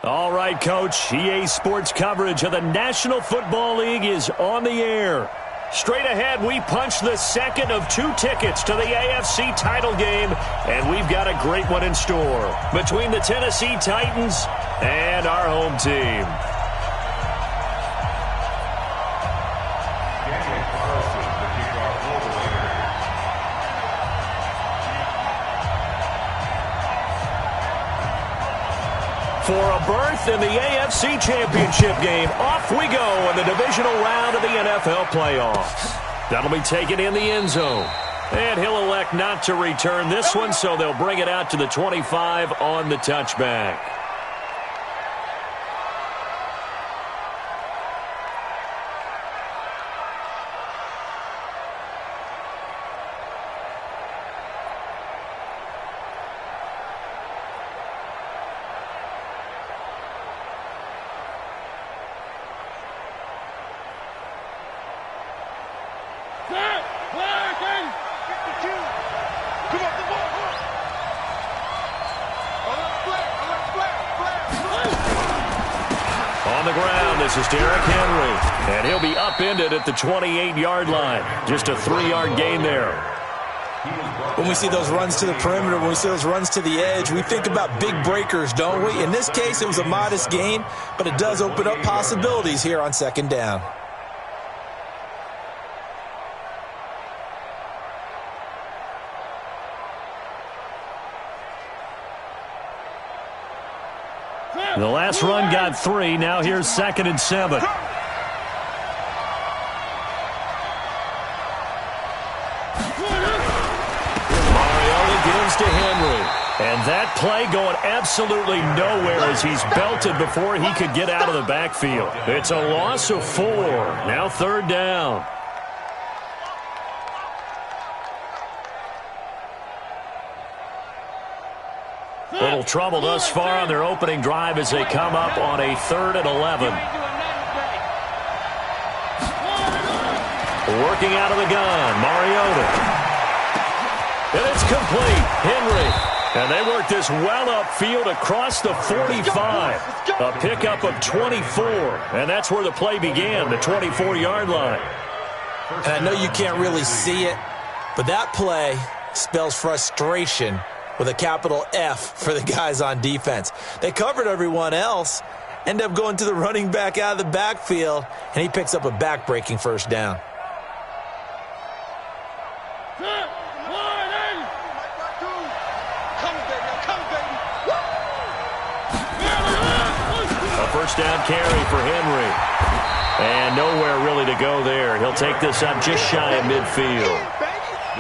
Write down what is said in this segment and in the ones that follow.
All right, Coach. EA Sports coverage of the National Football League is on the air. Straight ahead, we punch the second of 2 tickets to the AFC title game, and we've got a great one in store between the Tennessee Titans and our home team. For a berth in the AFC Championship game, off we go in the divisional round of the NFL playoffs. That'll be taken in the end zone. And he'll elect not to return this one, so they'll bring it out to the 25 on the touchback. On the ground, this is Derrick Henry, and he'll be upended at the 28-yard line. Just a 3-yard gain there. When we see those runs to the perimeter, when we see those runs to the edge, we think about big breakers, don't we? In this case, it was a modest gain, but it does open up possibilities here on second down. The last run got 3. Now here's 2nd and 7. Mariota gives to Henry. And that play going absolutely nowhere as he's belted before he could get out of the backfield. It's a loss of 4. Now 3rd down. Little trouble thus far on their opening drive as they come up on a 3rd and 11. Working out of the gun, Mariota. And it's complete. Henry. And they work this well upfield across the 45. A pickup of 24. And that's where the play began, the 24-yard line. And I know you can't really see it, but that play spells frustration with a capital F for the guys on defense. They covered everyone else, end up going to the running back out of the backfield, and he picks up a back-breaking 1st down. A 1st down carry for Henry. And nowhere really to go there. He'll take this up just shy of midfield.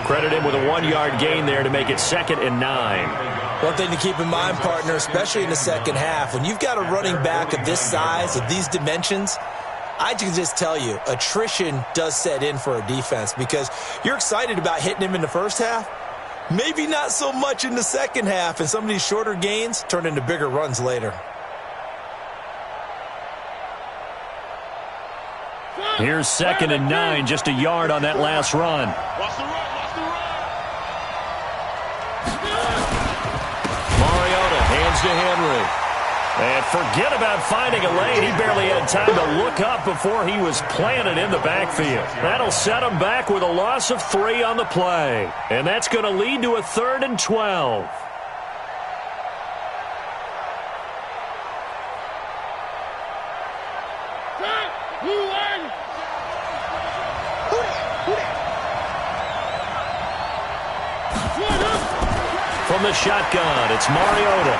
Credit him with a 1-yard gain there to make it 2nd and 9. One thing to keep in mind, partner, especially in the second half, when you've got a running back of this size, of these dimensions, I can just tell you, attrition does set in for a defense because you're excited about hitting him in the first half. Maybe not so much in the second half, and some of these shorter gains turn into bigger runs later. Here's 2nd and 9, just a yard on that last run. Mariota hands to Henry. And forget about finding a lane. He barely had time to look up before he was planted in the backfield. That'll set him back with a loss of 3 on the play. And that's going to lead to a 3rd and 12. From the shotgun, it's Mariota.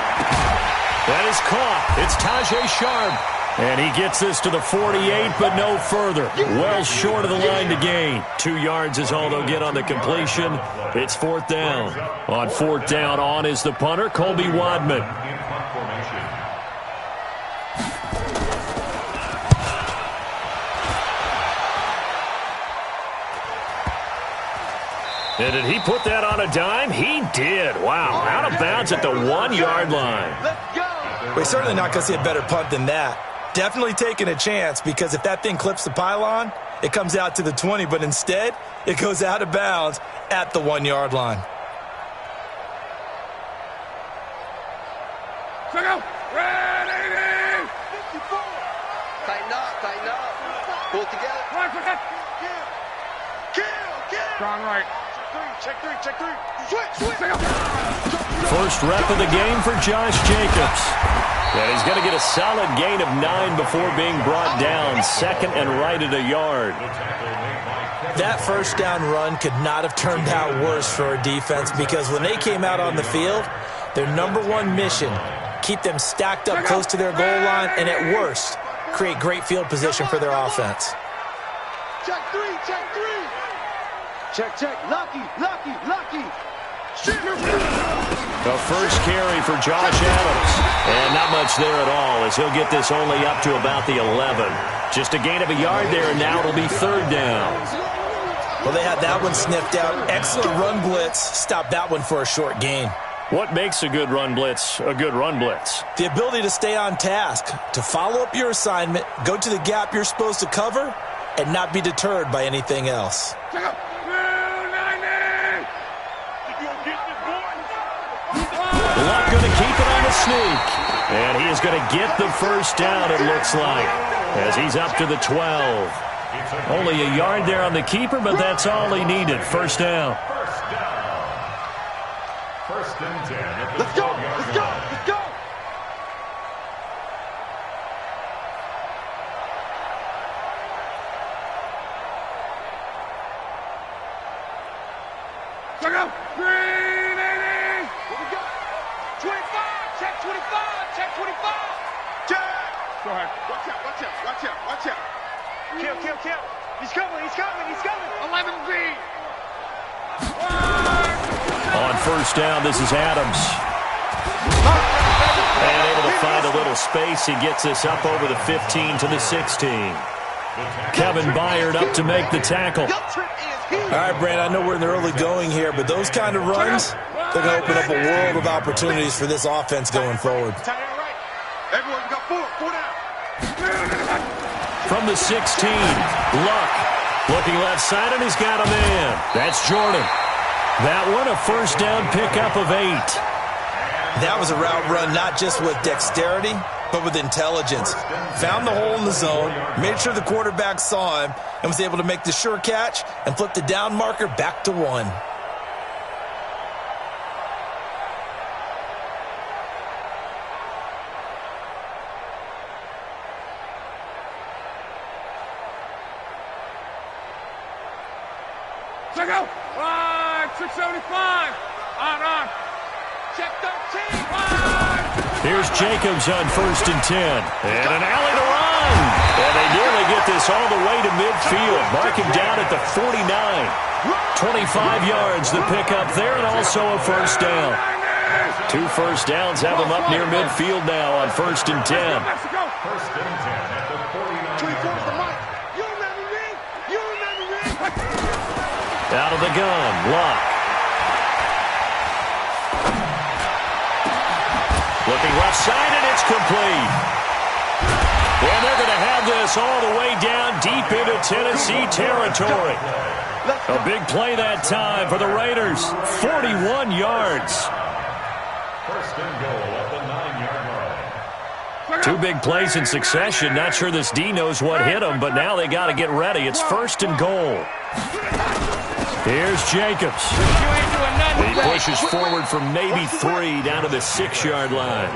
That is caught. It's Tajay Sharp. And he gets this to the 48, but no further. Well short of the line to gain. 2 yards is all they'll get on the completion. It's 4th down. On 4th down, on is the punter, Colby Wadman. And did he put that on a dime? He did. Wow. Out of bounds at the 1-yard line. We're certainly not going to see a better punt than that. Definitely taking a chance because if that thing clips the pylon, it comes out to the 20, but instead it goes out of bounds at the 1-yard line. Ready! Pull it together. Strong right. Check three. Switch. First rep of the game for Josh Jacobs. And he's going to get a solid gain of 9 before being brought down. Second and right at a yard. That first down run could not have turned out worse for our defense, because when they came out on the field, their number one mission, keep them stacked up close to their goal line, and at worst, create great field position for their offense. Check three. Check. Lucky. The first carry for Josh Adams. And not much there at all, as he'll get this only up to about the 11. Just a gain of a yard there, and now it'll be third down. Well, they had that one sniffed out. Excellent run blitz. Stopped that one for a short gain. What makes a good run blitz a good run blitz? The ability to stay on task, to follow up your assignment, go to the gap you're supposed to cover, and not be deterred by anything else. Luck going to keep it on the sneak. And he is going to get the first down, it looks like, as he's up to the 12. Only a yard there on the keeper, but that's all he needed. First down. First and 10. Let's go. Green 80. Here we go. 25. Check 25. Check 25. Check. Go ahead. Watch out. Kill. He's coming. 11B. On first down, this is Adams. And able to find a little space. He gets this up over the 15 to the 16. Kevin Byard up to make the tackle. All right, Brand, I know we're in the early going here, but those kind of runs, they're going to open up a world of opportunities for this offense going forward. Everyone got four down. From the 16, Luck. Looking left side, and he's got a man. That's Jordan. That one, a first down pickup of 8. That was a route run not just with dexterity, but with intelligence. Found the hole in the zone, made sure the quarterback saw him, and was able to make the sure catch and flip the down marker back to 1. Check out. 675. On. Check 13. Here's Jacobs on first and 10. And an alley to run. And they nearly get this all the way to midfield. Mark him down at the 49. 25 yards the pickup there, and also a first down. 2 first downs have him up near midfield now on first and 10. First and 10 at the 49. 24's the mic. You remember me? Out of the gun, Luck. Looking left side, and it's complete. And they're going to have this all the way down deep into Tennessee territory. A big play that time for the Raiders. 41 yards. First and goal at the 9-yard line. 2 big plays in succession. Not sure this D knows what hit him, but now they got to get ready. It's first and goal. Here's Jacobs. He pushes forward from maybe 3 down to the 6-yard line.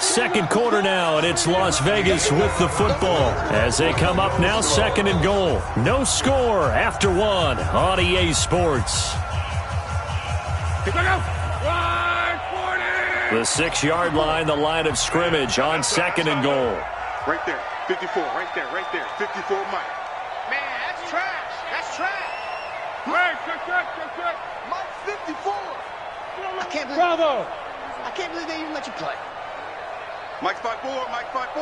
Second quarter now, and it's Las Vegas with the football as they come up now second and goal. No score after 1 on EA Sports. The 6-yard line, the line of scrimmage on second and goal. Right there, 54, right there, 54 Mike. Man, that's trash. Mike 54. I can't believe. Bravo. I can't believe they even let you play. Mike's 5'4", Mike's 5'4".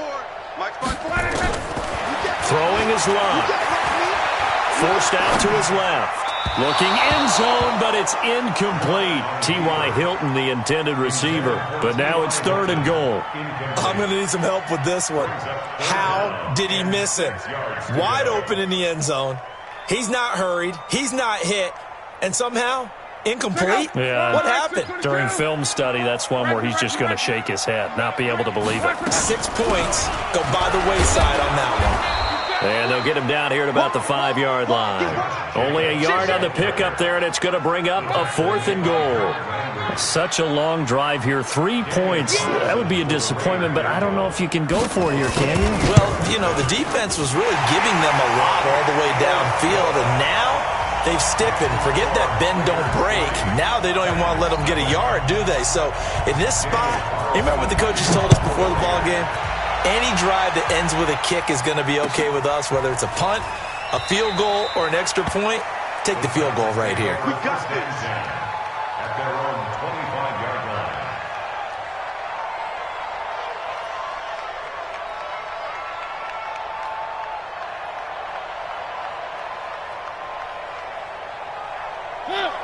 Throwing his line. Forced out to his left. Looking end zone, but it's incomplete. T.Y. Hilton, the intended receiver. But now it's third and goal. I'm going to need some help with this one. How did he miss him? Wide open in the end zone. He's not hurried. He's not hit. And somehow, Incomplete? Yeah. What happened? During film study, that's one where he's just going to shake his head, not be able to believe it. 6 points go by the wayside on that one. And they'll get him down here at about the 5-yard line. Only a yard on the pickup there, and it's going to bring up a 4th and goal. Such a long drive here. 3 points. That would be a disappointment, but I don't know if you can go for it here, can you? Well, you know, the defense was really giving them a lot all the way downfield, and now they've stiffened. Forget that bend, don't break. Now they don't even want to let them get a yard, do they? So in this spot, you remember what the coaches told us before the ball game? Any drive that ends with a kick is going to be okay with us, whether it's a punt, a field goal, or an extra point. Take the field goal right here. We got this. At their own 25-yard line.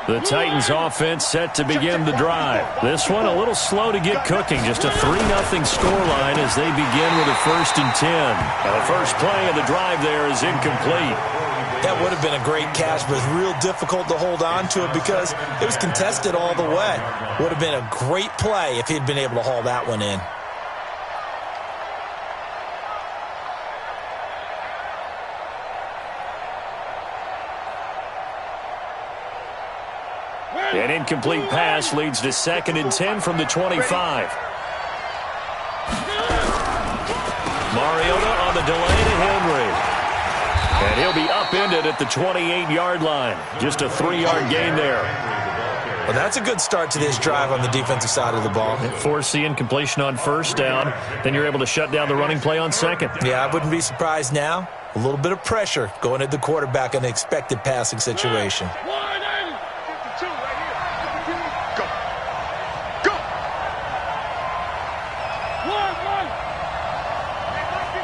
The Titans offense set to begin the drive. This one a little slow to get cooking. Just a 3-0 scoreline as they begin with a 1st and 10. Now the first play of the drive there is incomplete. That would have been a great catch, but it's real difficult to hold on to it because it was contested all the way. Would have been a great play if he'd been able to haul that one in. An incomplete pass leads to 2nd and 10 from the 25. Mariota on the delay to Henry. And he'll be upended at the 28-yard line. Just a 3-yard gain there. Well, that's a good start to this drive on the defensive side of the ball. Force the incompletion on 1st down. Then you're able to shut down the running play on 2nd. Yeah, I wouldn't be surprised now. A little bit of pressure going at the quarterback in an expected passing situation. 52 right here. Go. Go.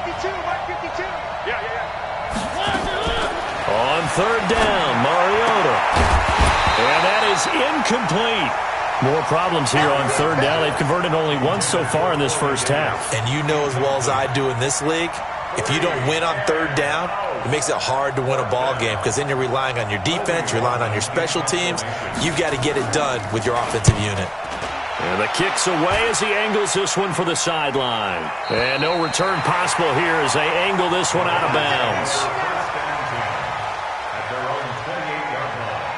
152. Yeah. On 3rd down, Mariota. And that is incomplete. More problems here on 3rd down. They've converted only once so far in this first half. And you know as well as I do in this league, if you don't win on 3rd down, it makes it hard to win a ball game because then you're relying on your defense, you're relying on your special teams. You've got to get it done with your offensive unit. And the kick's away as he angles this one for the sideline. And no return possible here as they angle this one out of bounds. At their own 28-yard line.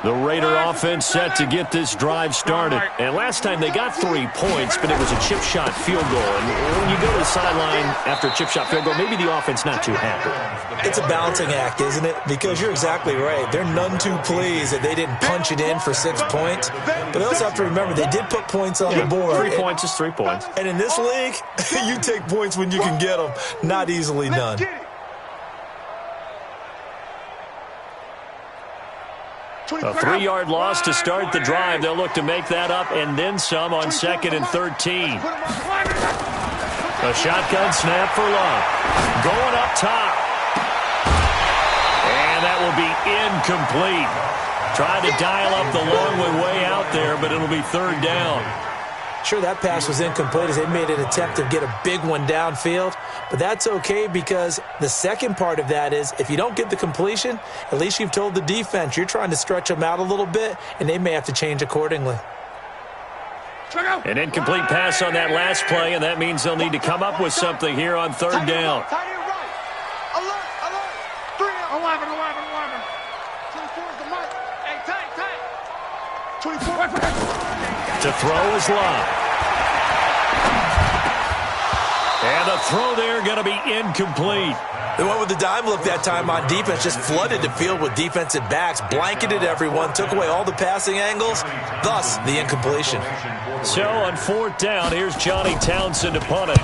The Raider offense set to get this drive started. And last time they got 3 points, but it was a chip shot field goal. And when you go to the sideline after a chip shot field goal, maybe the offense not too happy. It's a balancing act, isn't it? Because you're exactly right. They're none too pleased that they didn't punch it in for 6 points. But they also have to remember they did put points on the board. 3 points is 3 points. And in this league, you take points when you can get them. Not easily done. A 3-yard loss to start the drive. They'll look to make that up and then some on 2nd and 13. A shotgun snap for Love. Going up top. And that will be incomplete. Trying to dial up the long way out there, but it'll be 3rd down. Sure, that pass was incomplete as they made an attempt to get a big one downfield. But that's okay because the second part of that is if you don't get the completion, at least you've told the defense you're trying to stretch them out a little bit, and they may have to change accordingly. An incomplete pass on that last play, and that means they'll need to come up with something here on 3rd down. Tight end right. Alert. 3 up. 11. 24 is the mark. Hey, tight. 24. To throw is Love. And the throw there going to be incomplete. They went with the dime look that time on defense, just flooded the field with defensive backs, blanketed everyone, took away all the passing angles, thus the incompletion. So on 4th down, here's Johnny Townsend to punt it.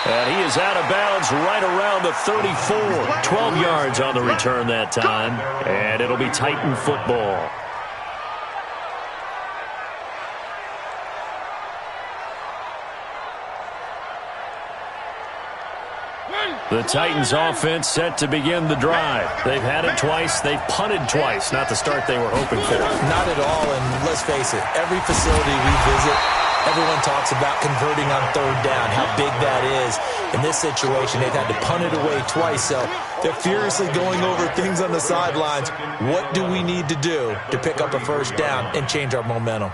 And he is out of bounds right around the 34. 12 yards on the return that time. And it'll be Titan football. The Titans offense set to begin the drive. They've had it twice. They've punted twice. Not the start they were hoping for. Not at all, and let's face it, every facility we visit, everyone talks about converting on third down, how big that is. In this situation, they've had to punt it away twice, so they're furiously going over things on the sidelines. What do we need to do to pick up a first down and change our momentum?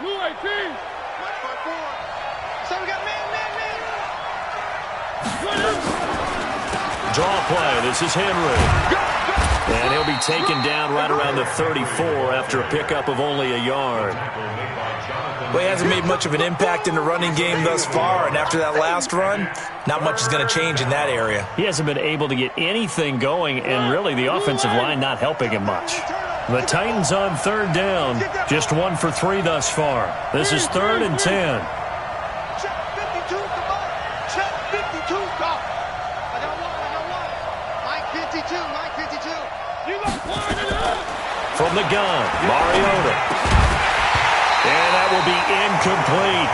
Blue 18. So we got man. Draw play. This is Henry. And he'll be taken down right around the 34 after a pickup of only a yard. Well, he hasn't made much of an impact in the running game thus far, and after that last run, not much is going to change in that area. He hasn't been able to get anything going, and really the offensive line not helping him much. The Titans on third down, just 1 for 3 thus far. This is 3rd and 10. Check 52, come on. Check 52, go. I got one. Mike 52. You got one and up. From the gun, Mariota. And that will be incomplete.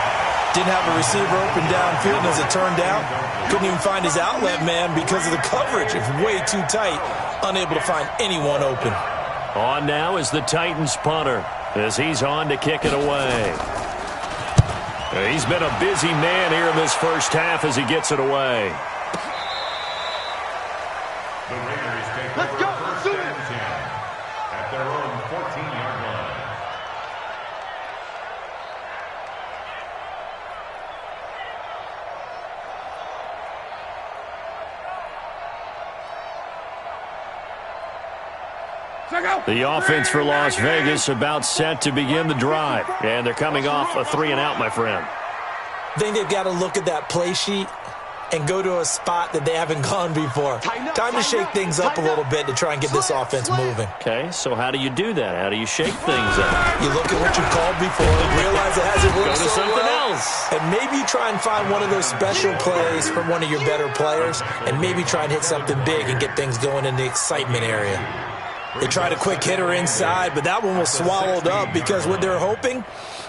Didn't have a receiver open downfield, and as it turned out, couldn't even find his outlet man because of the coverage. It's way too tight, unable to find anyone open. On now is the Titans punter as he's on to kick it away. He's been a busy man here in this first half as he gets it away. The Raiders take Let's over go. first Do it. and 10 at their own 14-yard line. The offense for Las Vegas about set to begin the drive. And they're coming off a 3-and-out, my friend. I think they've got to look at that play sheet and go to a spot that they haven't gone before. Time to shake things up a little bit to try and get this offense moving. Okay, so how do you do that? How do you shake things up? You look at what you called before, realize it hasn't Go worked to so something well, else. and maybe try and find one of those special plays from one of your better players, and maybe try and hit something big and get things going in the excitement area. They tried a quick hitter inside, but that one was swallowed up because what they're hoping,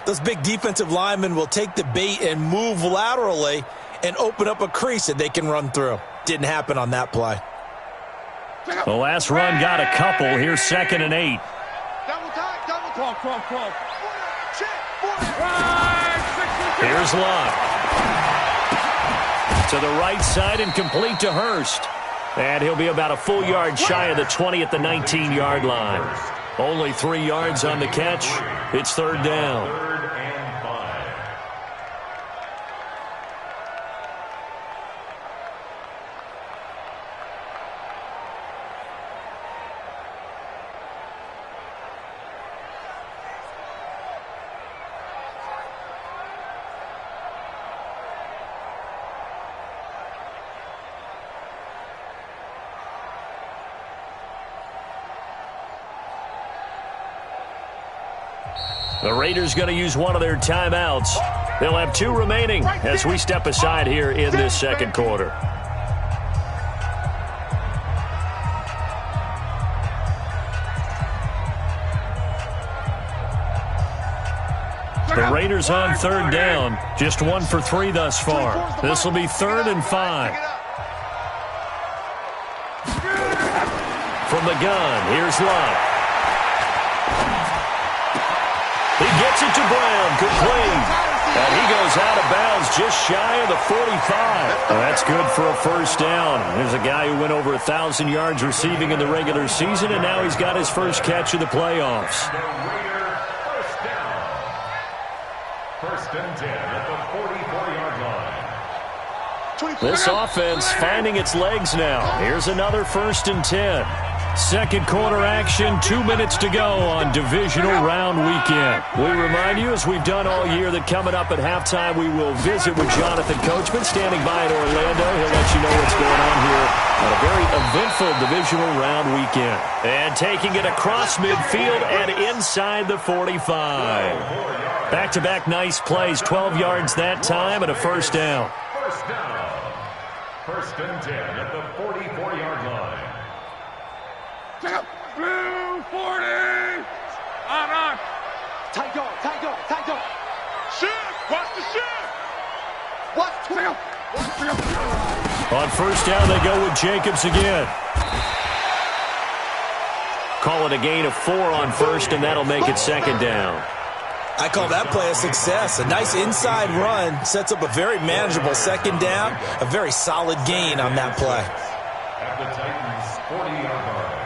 those big defensive linemen will take the bait and move laterally and open up a crease that they can run through. Didn't happen on that play. The last run got a couple. Here's 2nd and 8. Double time, double time. 12. Check, 40. Here's Love. To the right side and complete to Hurst. And he'll be about a full yard shy of the 20 at the 19-yard line. Only 3 yards on the catch. It's 3rd down. 3rd and 5. The Raiders going to use one of their timeouts. They'll have 2 remaining as we step aside here in this second quarter. The Raiders on 3rd down, just 1 for 3 thus far. This will be 3rd and 5. From the gun, here's Love. He gets it to Brown, complete. And he goes out of bounds just shy of the 45. Well, that's good for a first down. There's a guy who went over 1,000 yards receiving in the regular season, and now he's got his first catch of the playoffs. The Raider first down. 1st and 10 at the 44-yard line. This offense finding its legs now. Here's another 1st and 10. Second quarter action, 2 minutes to go on divisional round weekend. We remind you, as we've done all year, that coming up at halftime, we will visit with Jonathan Coachman standing by in Orlando. He'll let you know what's going on here on a very eventful divisional round weekend. And taking it across midfield and inside the 45. Back-to-back nice plays, 12 yards that time and a first down. First down. 1st and 10 at the 44-yard line. Blue 40. On. Tight go. Shift. Watch the shift. On first down, they go with Jacobs again. Call it a gain of 4 on first, and that'll make it second down. I call that play a success. A nice inside run sets up a very manageable second down. A very solid gain on that play. At the Titans' 40-yard line.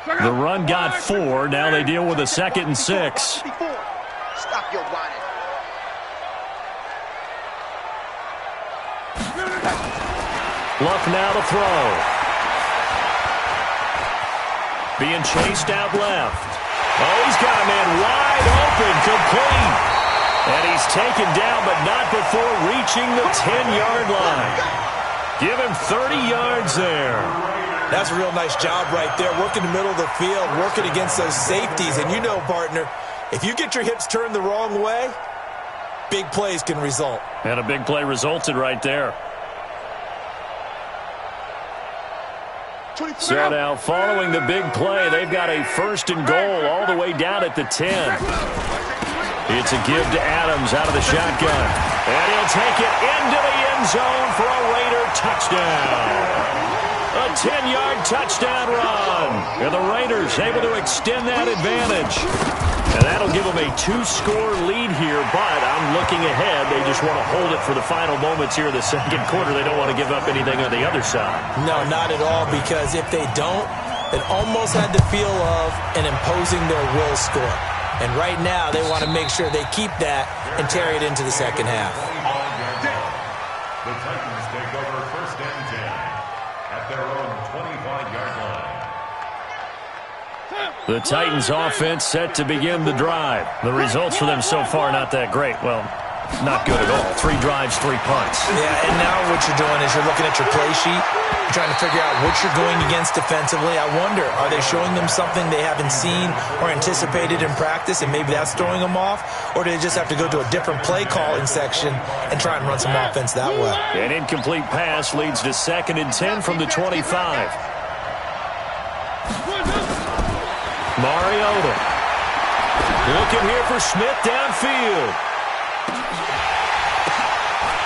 The run got 4. Now they deal with a 2nd and 6. Stop your whining. Luck now to throw. Being chased out left. Oh, he's got a man wide open, complete. And he's taken down, but not before reaching the 10-yard line. Give him 30 yards there. That's a real nice job right there, working the middle of the field, working against those safeties. And you know, partner, if you get your hips turned the wrong way, big plays can result. And a big play resulted right there. So now, following the big play, they've got a 1st and goal all the way down at the 10. It's a give to Adams out of the shotgun. And he'll take it into the end zone for a Raider touchdown. A 10-yard touchdown run. And the Raiders able to extend that advantage. And that'll give them a 2-score lead here, but I'm looking ahead. They just want to hold it for the final moments here in the second quarter. They don't want to give up anything on the other side. No, not at all, because if they don't, it almost had the feel of an imposing their will score. And right now, they want to make sure they keep that and carry it into the second half. The Titans take over 1st and 10 at their own 25-yard line. The Titans offense set to begin the drive. The results for them so far not that great. Well, not good at all. 3 drives, 3 punts. Yeah, and now what you're doing is you're looking at your play sheet, trying to figure out what you're going against defensively. I wonder, are they showing them something they haven't seen or anticipated in practice, and maybe that's throwing them off? Or do they just have to go to a different play calling section and try and run some offense that way? An incomplete pass leads to 2nd and 10 from the 25. Mariota. Looking here for Smith downfield.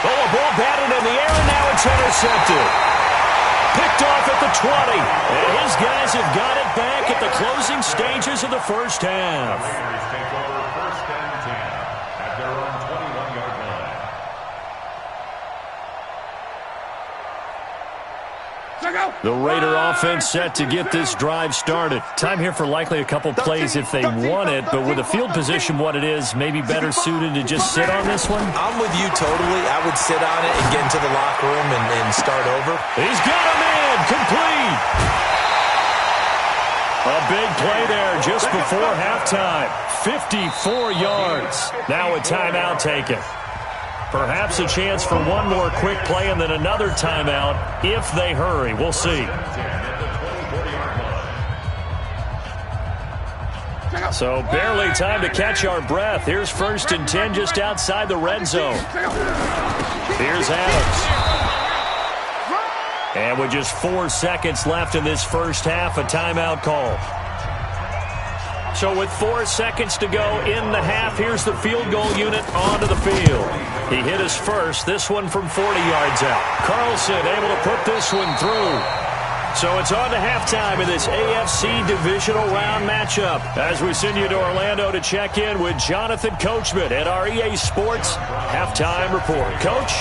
Oh, a ball batted in the air, and now it's intercepted. Picked off at the 20. And his guys have got it back at the closing stages of the first half. Raiders take over 1st and 10 at their own 21-yard line. The Raider offense set to get this drive started. Time here for likely a couple plays if they want it, but with the field position what it is, maybe better suited to just sit on this one? I'm with you totally. I would sit on it and get into the locker room and start over. He's got a man, complete. A big play there just before halftime. 54 yards. Now a timeout taken. Perhaps a chance for one more quick play and then another timeout if they hurry. We'll see. So barely time to catch our breath. Here's 1st and 10 just outside the red zone. Here's Adams. And with just 4 seconds left in this first half, a timeout call. So with 4 seconds to go in the half, here's the field goal unit onto the field. He hit his first, this one from 40 yards out. Carlson able to put this one through. So it's on to halftime in this AFC divisional round matchup as we send you to Orlando to check in with Jonathan Coachman at our EA Sports Halftime Report. Coach,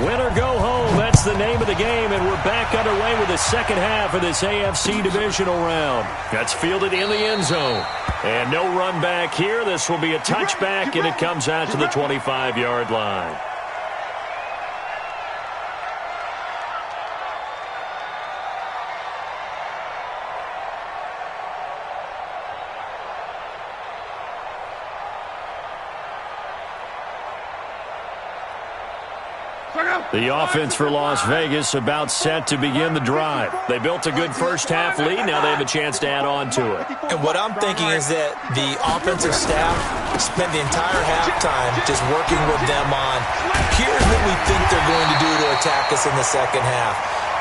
win or go home, that's the name of the game, and we're back underway with the second half of this AFC divisional round. That's fielded in the end zone. And no run back here. This will be a touchback, and it comes out to the 25-yard line. The offense for Las Vegas about set to begin the drive. They built a good first half lead. Now they have a chance to add on to it. And what I'm thinking is that the offensive staff spent the entire halftime just working with them on, here's what we think they're going to do to attack us in the second half.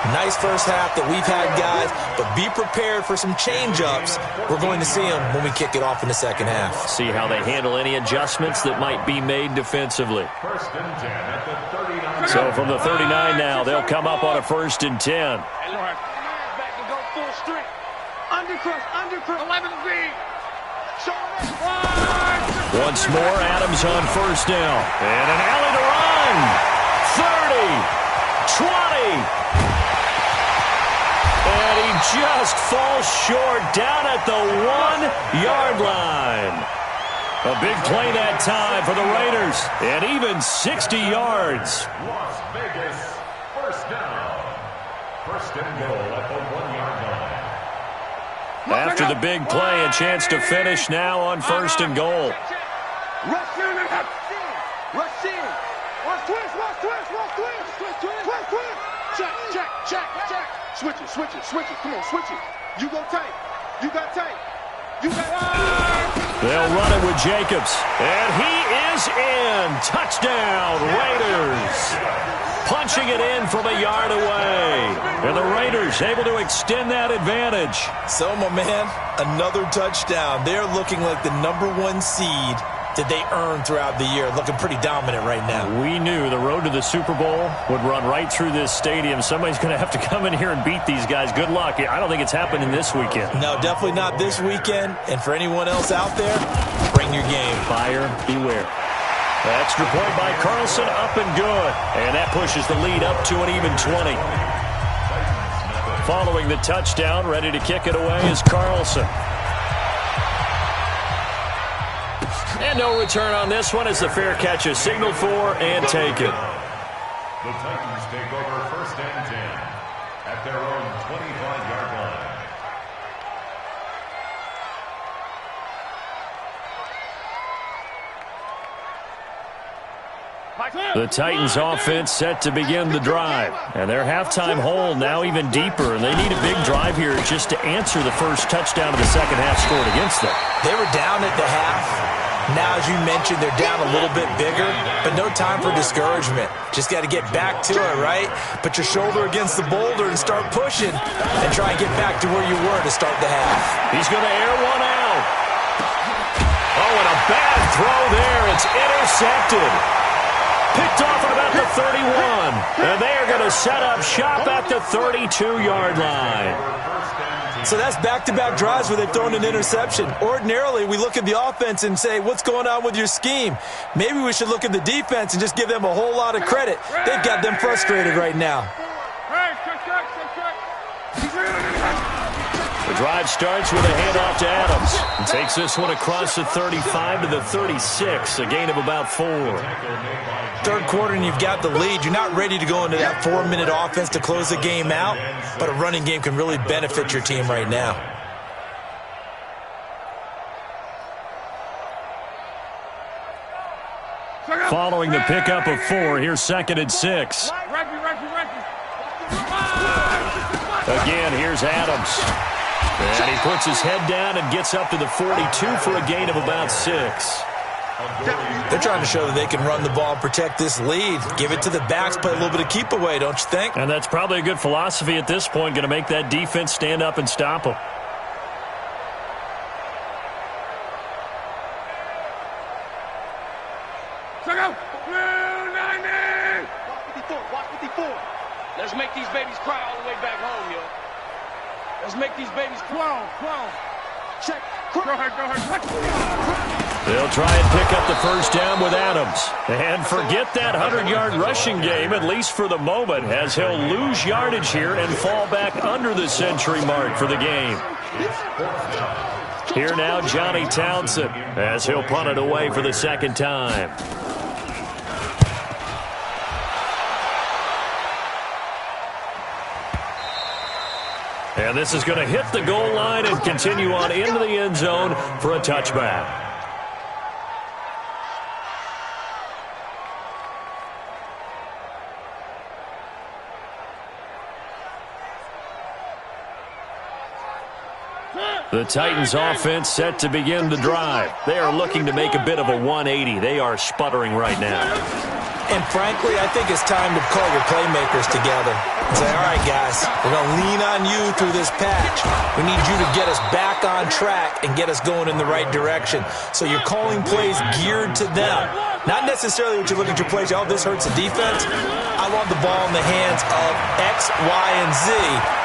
Nice first half that we've had, guys, but be prepared for some change-ups. We're going to see them when we kick it off in the second half. See how they handle any adjustments that might be made defensively. First and 10 at the 39. So from the 39 now, they'll come up on a 1st and 10. Back and go full strength. Undercross, 11 feet. Once more, Adams on 1st down. And an alley to run. 30, 20. And he just falls short down at the 1-yard line. A big play that time for the Raiders. And even 60 yards. Las Vegas, first down. First and goal at the 1-yard line. After the big play, a chance to finish now on 1st and goal. Rush in. Rush in. Watch twist. Check. Switch it. Come on, switch it. You go tight. You got tight. They'll run it with Jacobs. And he is in. Touchdown, Raiders. Punching it in from a yard away. And the Raiders able to extend that advantage. So, my man, another touchdown. They're looking like the #1 seed that they earned throughout the year. Looking pretty dominant right now. We knew the road to the Super Bowl would run right through this stadium. Somebody's going to have to come in here and beat these guys. Good luck. I don't think it's happening this weekend. No, definitely not this weekend. And for anyone else out there, bring your game. Buyer beware. Extra point by Carlson, up and good. And that pushes the lead up to an even 20. Following the touchdown, ready to kick it away is Carlson. And no return on this one as the fair catch is signaled for and taken. The Titans take over 1st and 10 at their own 25-yard line. The Titans offense set to begin the drive. And their halftime hole now even deeper. And they need a big drive here just to answer the first touchdown of the second half scored against them. They were down at the half. Now, as you mentioned, they're down a little bit bigger, but no time for discouragement. Just got to get back to it, right? Put your shoulder against the boulder and start pushing and try and get back to where you were to start the half. He's going to air one out. Oh, and a bad throw there. It's intercepted. Picked off at about the 31. And they are going to set up shop at the 32-yard line. So that's back-to-back drives where they've thrown an interception. Ordinarily, we look at the offense and say, what's going on with your scheme? Maybe we should look at the defense and just give them a whole lot of credit. They've got them frustrated right now. The drive starts with a handoff to Adams. And takes this one across the 35 to the 36, a gain of about 4. Third quarter and you've got the lead. You're not ready to go into that 4-minute offense to close the game out, but a running game can really benefit your team right now. Following the pickup of 4, here's 2nd and 6. Again, here's Adams. And he puts his head down and gets up to the 42 for a gain of about 6. They're trying to show that they can run the ball and protect this lead. Give it to the backs, play a little bit of keep away, don't you think? And that's probably a good philosophy at this point, going to make that defense stand up and stop them. Watch 54. Let's make these babies cry all the way back home, yo. Let's make these babies cry. Check. Go ahead. They'll try and pick up the first down with Adams. And forget that 100-yard rushing game, at least for the moment, as he'll lose yardage here and fall back under the century mark for the game. Here now, Johnny Townsend, as he'll punt it away for the second time. And this is going to hit the goal line and continue on into the end zone for a touchback. The Titans offense set to begin the drive. They are looking to make a bit of a 180. They are sputtering right now. And frankly, I think it's time to call your playmakers together. Say, all right, guys, we're going to lean on you through this patch. We need you to get us back on track and get us going in the right direction. So you're calling plays geared to them. Not necessarily what you're looking to play. Oh, this hurts the defense. I want the ball in the hands of X, Y, and Z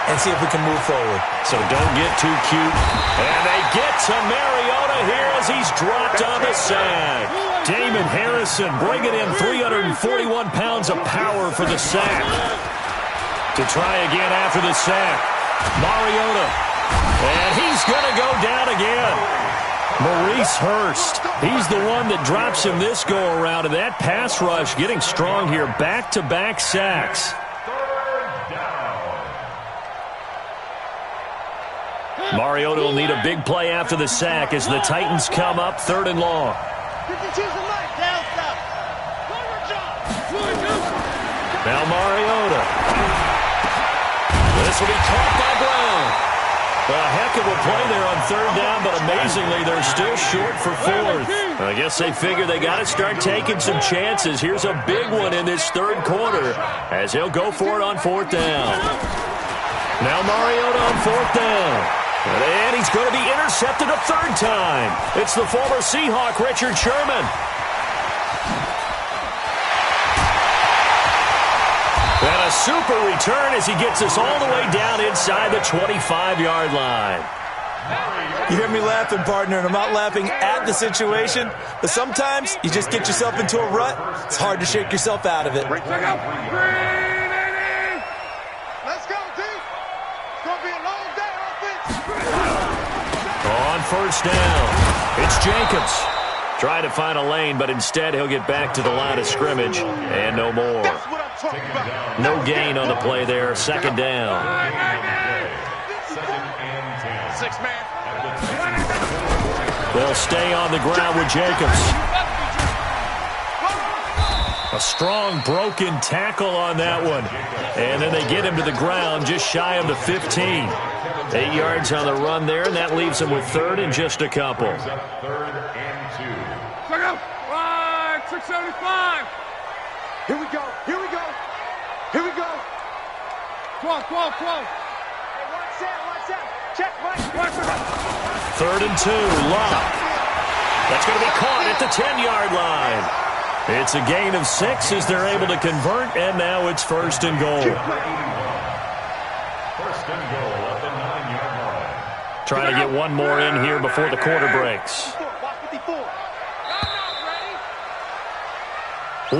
and see if we can move forward. So don't get too cute. And they get to Mariota here as he's dropped on the sack. Damon Harrison bringing in 341 pounds of power for the sack. To try again after the sack. Mariota. And he's going to go down again. Maurice Hurst. He's the one that drops him this go-around. And that pass rush getting strong here. Back-to-back sacks. Mariota will need a big play after the sack as the Titans come up 3rd and long. 52's the line, down south. Now Mariota. This will be caught by Brown. A heck of a play there on 3rd down, but amazingly, they're still short for 4th. I guess they figure they got to start taking some chances. Here's a big one in this 3rd quarter as he'll go for it on 4th down. Now Mariota on 4th down. And he's going to be intercepted a 3rd time. It's the former Seahawk, Richard Sherman. And a super return as he gets us all the way down inside the 25-yard line. You hear me laughing, partner, and I'm not laughing at the situation, but sometimes you just get yourself into a rut. It's hard to shake yourself out of it. Let's go, D. It's going to be a long day offense. On 1st down, it's Jacobs. Trying to find a lane, but instead he'll get back to the line of scrimmage and no more. That's what I'm talking about. No gain on the play there. 2nd down. 6 man. They'll stay on the ground with Jacobs. A strong broken tackle on that one. And then they get him to the ground just shy of the 15. 8 yards on the run there, and that leaves him with 3rd and just a couple. 3rd and 2. Check out. 675. Here we go. Here we go. Here we go. 12. Hey, watch that. Check, Mike. 3rd and 2, Love. That's going to be caught at the 10-yard line. It's a gain of 6 as they're able to convert, and now it's 1st and goal. 1st and goal at the 9-yard line. Trying to get one more in here before the quarter breaks. Watch 54.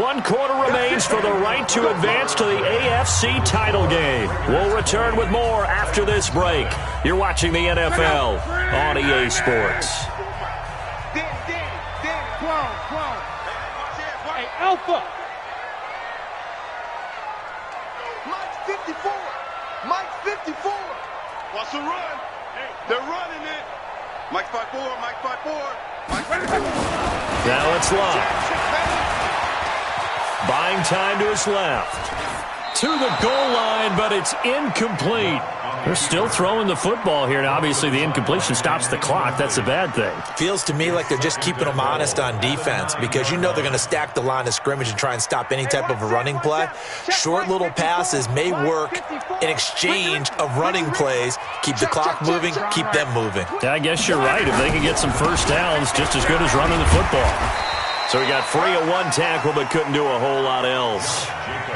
1 quarter remains for the right to advance to the AFC title game. We'll return with more after this break. You're watching the NFL on EA Sports. Danny. 12. Hey, Alpha. Mike's 54. Mike's 54. Watch the run. They're running it. Mike 5-4. Mike 5-4. Mike 5-4. Now it's Love. Buying time to his left. To the goal line, but it's incomplete. They're still throwing the football here, and obviously the incompletion stops the clock. That's a bad thing. Feels to me like they're just keeping them honest on defense because you know they're going to stack the line of scrimmage and try and stop any type of a running play. Short little passes may work in exchange of running plays. Keep the clock moving, keep them moving. Yeah, I guess you're right. If they can get some first downs, just as good as running the football. So he got free of 1 tackle but couldn't do a whole lot else.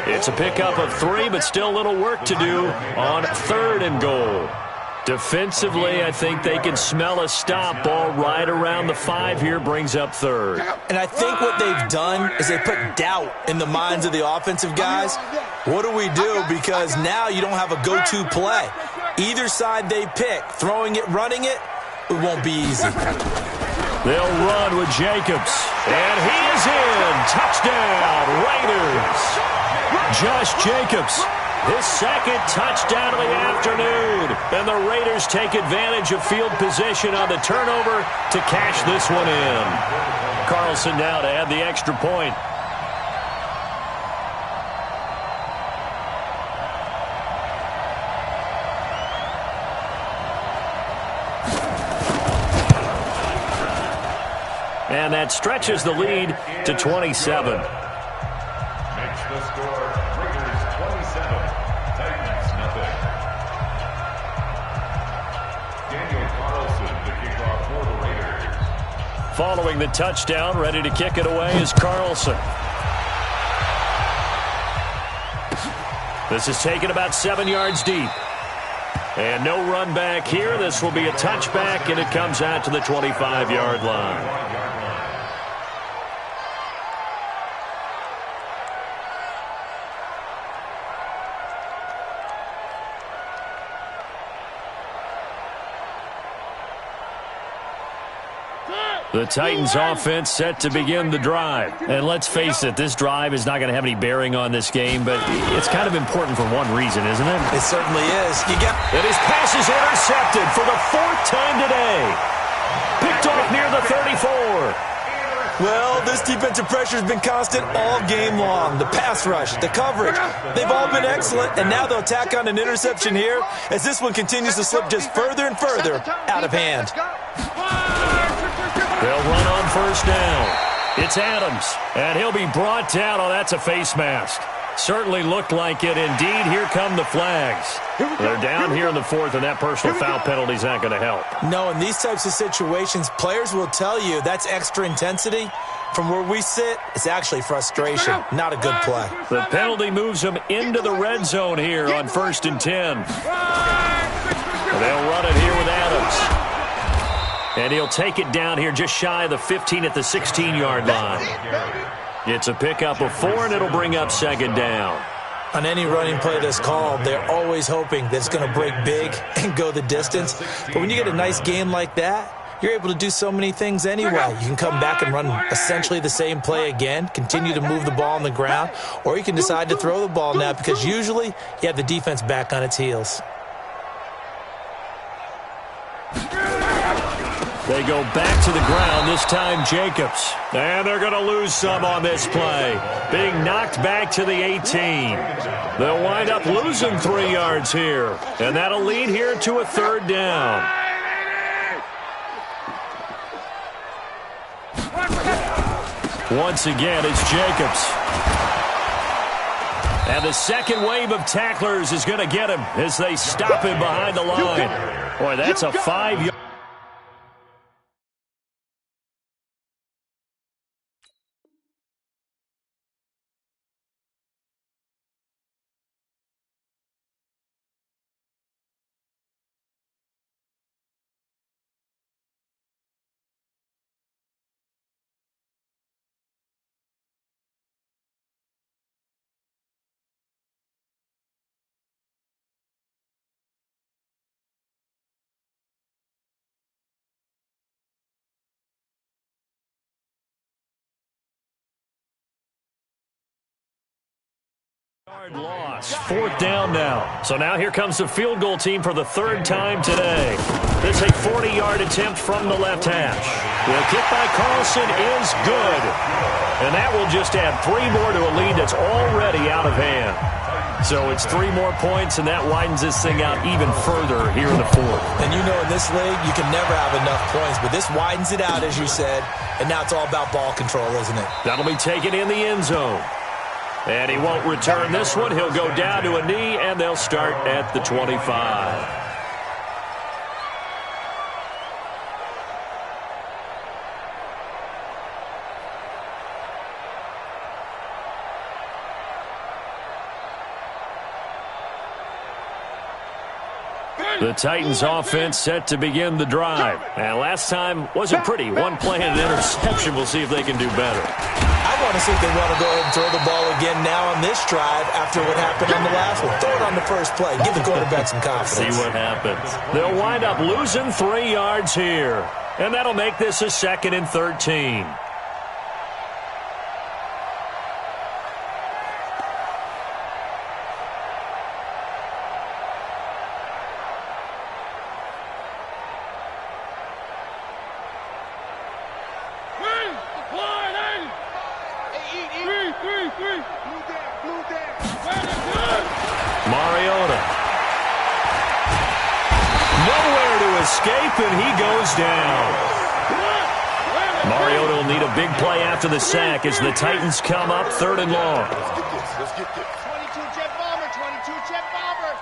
It's a pickup of 3, but still a little work to do on 3rd and goal. Defensively, I think they can smell a stop ball right around the 5 here, brings up 3rd. And I think what they've done is they put doubt in the minds of the offensive guys. What do we do? Because now you don't have a go-to play. Either side they pick, throwing it, running it, it won't be easy. They'll run with Jacobs. And he is in. Touchdown, Raiders. Josh Jacobs, his 2nd touchdown of the afternoon. And the Raiders take advantage of field position on the turnover to cash this one in. Carlson now to add the extra point. And that stretches the lead to 27. Makes the score Raiders 27, Titans following the touchdown. Ready to kick it away is Carlson. This is taken about 7 yards deep. And no run back here. This will be a touchback, and it comes out to the 25-yard line. The Titans offense set to begin the drive. And let's face it, this drive is not going to have any bearing on this game, but it's kind of important for one reason, isn't it? It certainly is. And his pass is intercepted for the 4th time today. Picked off near the 34. Well, this defensive pressure has been constant all game long. The pass rush, the coverage, they've all been excellent, and now they'll tack on an interception here as this one continues to slip just further and further out of hand. They'll run on first down. It's Adams, and he'll be brought down. Oh, that's a face mask. Certainly looked like it. Indeed, here come the flags. They're down here in the 4th, and that personal foul penalty is not going to help. No, in these types of situations, players will tell you that's extra intensity. From where we sit, it's actually frustration. Not a good play. The penalty moves them into the red zone here on 1st and 10. They'll run it here with Adams. And he'll take it down here just shy of the 15 at the 16-yard line. It's a pickup of 4, and it'll bring up 2nd down. On any running play that's called, they're always hoping that it's going to break big and go the distance. But when you get a nice game like that, you're able to do so many things anyway. You can come back and run essentially the same play again, continue to move the ball on the ground, or you can decide to throw the ball now because usually you have the defense back on its heels. They go back to the ground, this time Jacobs. And they're going to lose some on this play. Being knocked back to the 18. They'll wind up losing 3 yards here. And that'll lead here to a 3rd down. Once again, it's Jacobs. And the second wave of tacklers is going to get him as they stop him behind the line. Boy, that's a 5-yard. Loss. 4th down now. So now here comes the field goal team for the 3rd time today. This is a 40-yard attempt from the left hash. The kick by Carlson is good. And that will just add 3 more to a lead that's already out of hand. So it's 3 more points, and that widens this thing out even further here in the 4th. And you know in this league, you can never have enough points, but this widens it out, as you said, and now it's all about ball control, isn't it? That'll be taken in the end zone. And he won't return this one. He'll go down to a knee, and they'll start at the 25. The Titans offense set to begin the drive. And last time wasn't pretty. 1 play and an interception. We'll see if they can do better. I want to see if they want to go ahead and throw the ball again now on this drive after what happened on the last one. Throw it on the first play. Give the quarterback some confidence. See what happens. They'll wind up losing 3 yards here. And that'll make this a 2nd and 13. Mariota. Nowhere to escape, and he goes down. Mariota will need a big play after the sack as the Titans come up 3rd and long. Let's get this. 22 jet bomber, 22 jet bomber.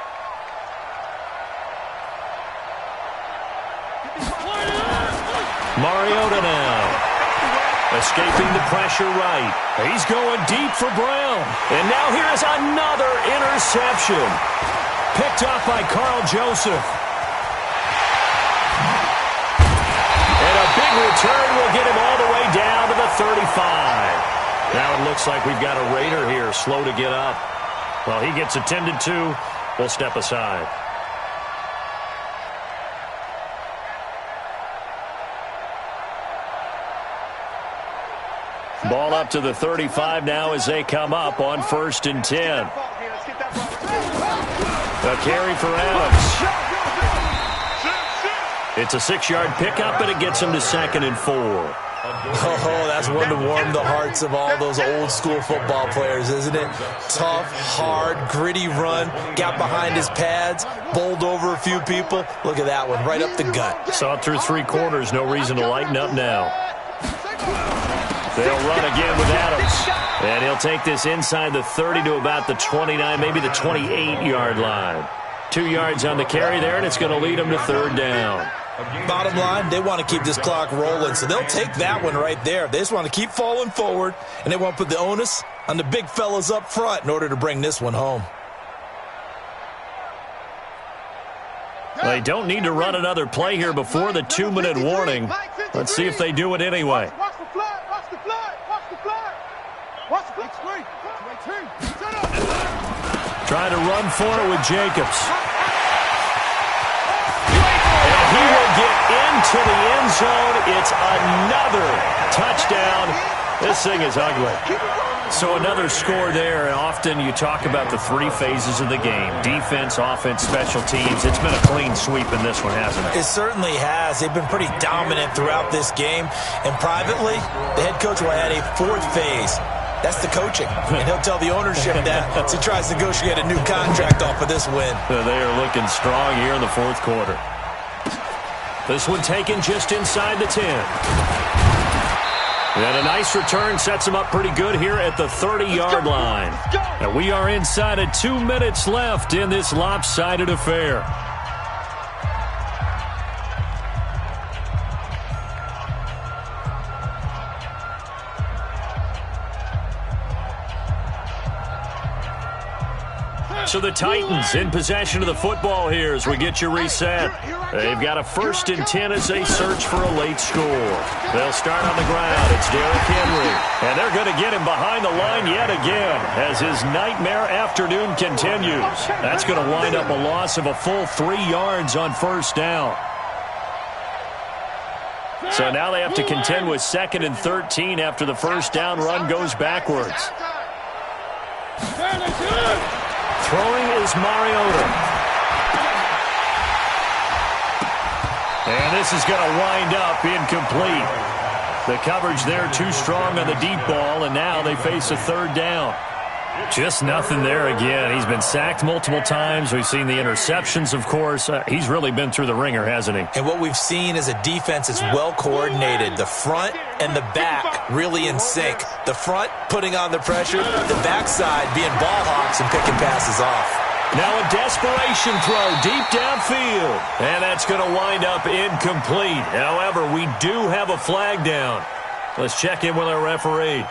Mariota now. Escaping the pressure right. He's going deep for Brown. And now here is another interception. Picked off by Carl Joseph. And a big return will get him all the way down to the 35. Now it looks like we've got a Raider here, slow to get up. Well, he gets attended to. We'll step aside. Ball up to the 35 now as they come up on 1st and 10. A carry for Adams. It's a 6-yard pickup, and it gets him to 2nd and 4. Oh, that's one to warm the hearts of all those old-school football players, isn't it? Tough, hard, gritty run, got behind his pads, bowled over a few people. Look at that one, right up the gut. Saw it through 3 quarters, no reason to lighten up now. They'll run again with Adams. And he'll take this inside the 30 to about the 29, maybe the 28-yard line. 2 yards on the carry there, and it's going to lead them to 3rd down. Bottom line, they want to keep this clock rolling, so they'll take that one right there. They just want to keep falling forward, and they want to put the onus on the big fellas up front in order to bring this one home. They don't need to run another play here before the 2-minute warning. Let's see if they do it anyway. Watch the flag. Watch the flag. Watch the flag. Watch the flag. Trying to run for it with Jacobs. And he will get into the end zone. It's another touchdown. This thing is ugly. So another score there, and often you talk about the 3 phases of the game. Defense, offense, special teams. It's been a clean sweep in this one, hasn't it? It certainly has. They've been pretty dominant throughout this game. And privately, the head coach will add a 4th phase. That's the coaching. And he'll tell the ownership that as he tries to negotiate a new contract off of this win. They are looking strong here in the 4th quarter. This one taken just inside the 10. And a nice return sets him up pretty good here at the 30-yard line. And we are inside of 2 minutes left in this lopsided affair. So the Titans in possession of the football here as we get you reset. They've got a 1st and 10 as they search for a late score. They'll start on the ground. It's Derrick Henry. And they're going to get him behind the line yet again as his nightmare afternoon continues. That's going to wind up a loss of a full 3 yards on 1st down. So now they have to contend with 2nd and 13 after the 1st down run goes backwards. Throwing is Mariota. And this is going to wind up incomplete. The coverage there too strong on the deep ball, and now they face a 3rd down. Just nothing there again. He's been sacked multiple times. We've seen the interceptions, of course. He's really been through the ringer, hasn't he? And what we've seen is a defense that's well coordinated. The front and the back really in sync. The front putting on the pressure, the backside being ball hawks and picking passes off. Now a desperation throw deep downfield. And that's going to wind up incomplete. However, we do have a flag down. Let's check in with our referee.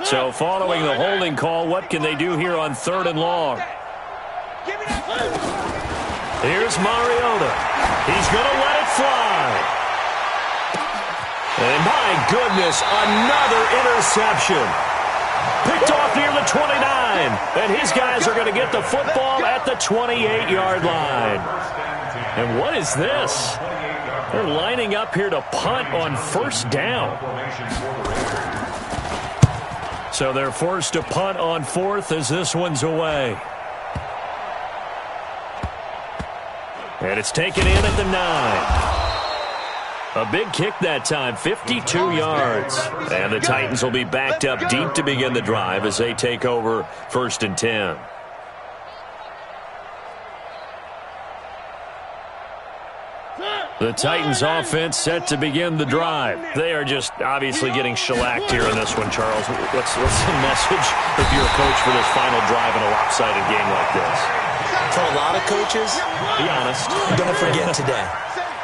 So following the holding call, what can they do here on 3rd and long? Here's Mariota. He's going to let it fly. And my goodness, another interception. Picked off near the 29. And his guys are going to get the football at the 28-yard line. And what is this? They're lining up here to punt on 1st down. So they're forced to punt on 4th as this one's away. And it's taken in at the 9. A big kick that time, 52 yards. And the Titans will be backed up deep to begin the drive as they take over 1st and 10. The Titans offense set to begin the drive. They are just obviously getting shellacked here in this one, Charles. What's the message if you're a coach for this final drive in a lopsided game like this? For a lot of coaches, be honest, don't forget today.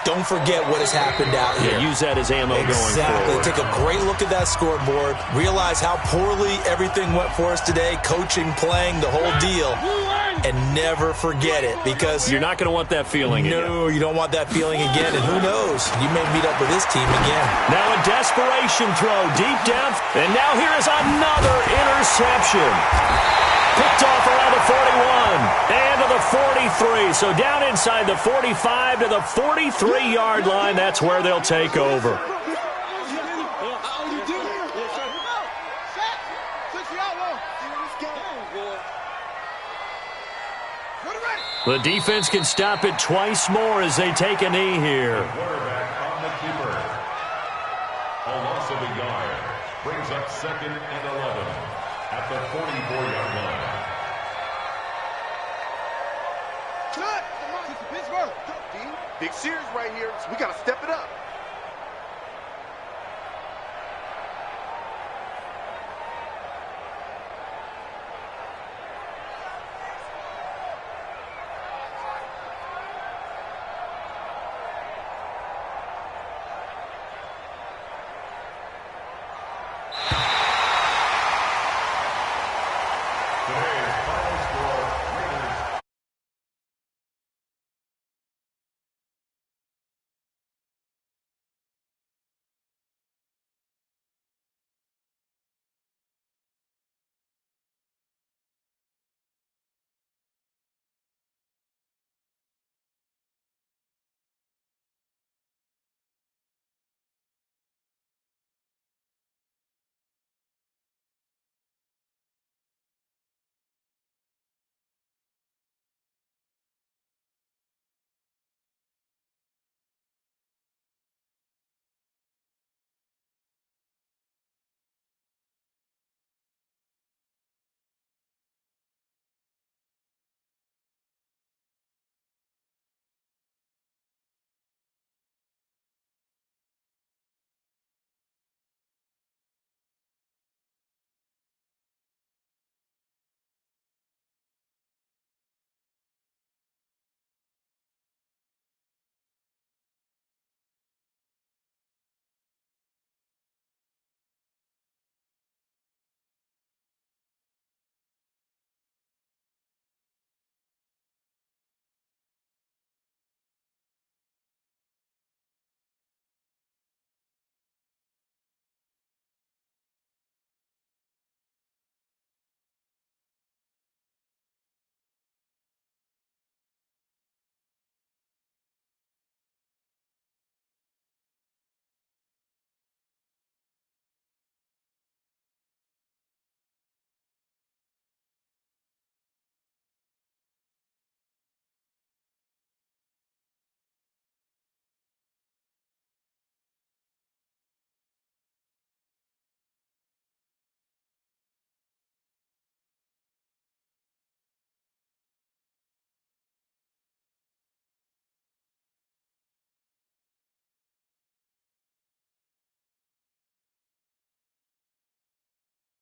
Don't forget what has happened out here. Yeah, use that as ammo going forward. Take a great look at that scoreboard. Realize how poorly everything went for us today. Coaching, playing, the whole deal. And never forget it, because you're not going to want that feeling again. No, you don't want that feeling again. And who knows? You may meet up with this team again. Now a desperation throw, deep depth. And now here is another interception. Picked off around the 41 and to the 43. So down inside the 45 to the 43-yard line. That's where they'll take over. The defense can stop it twice more as they take a knee here. Quarterback on the keeper. A loss of a yard brings up 2nd and 11 at the 44-yard line. Pittsburgh. Big series right here, so we got to step it up.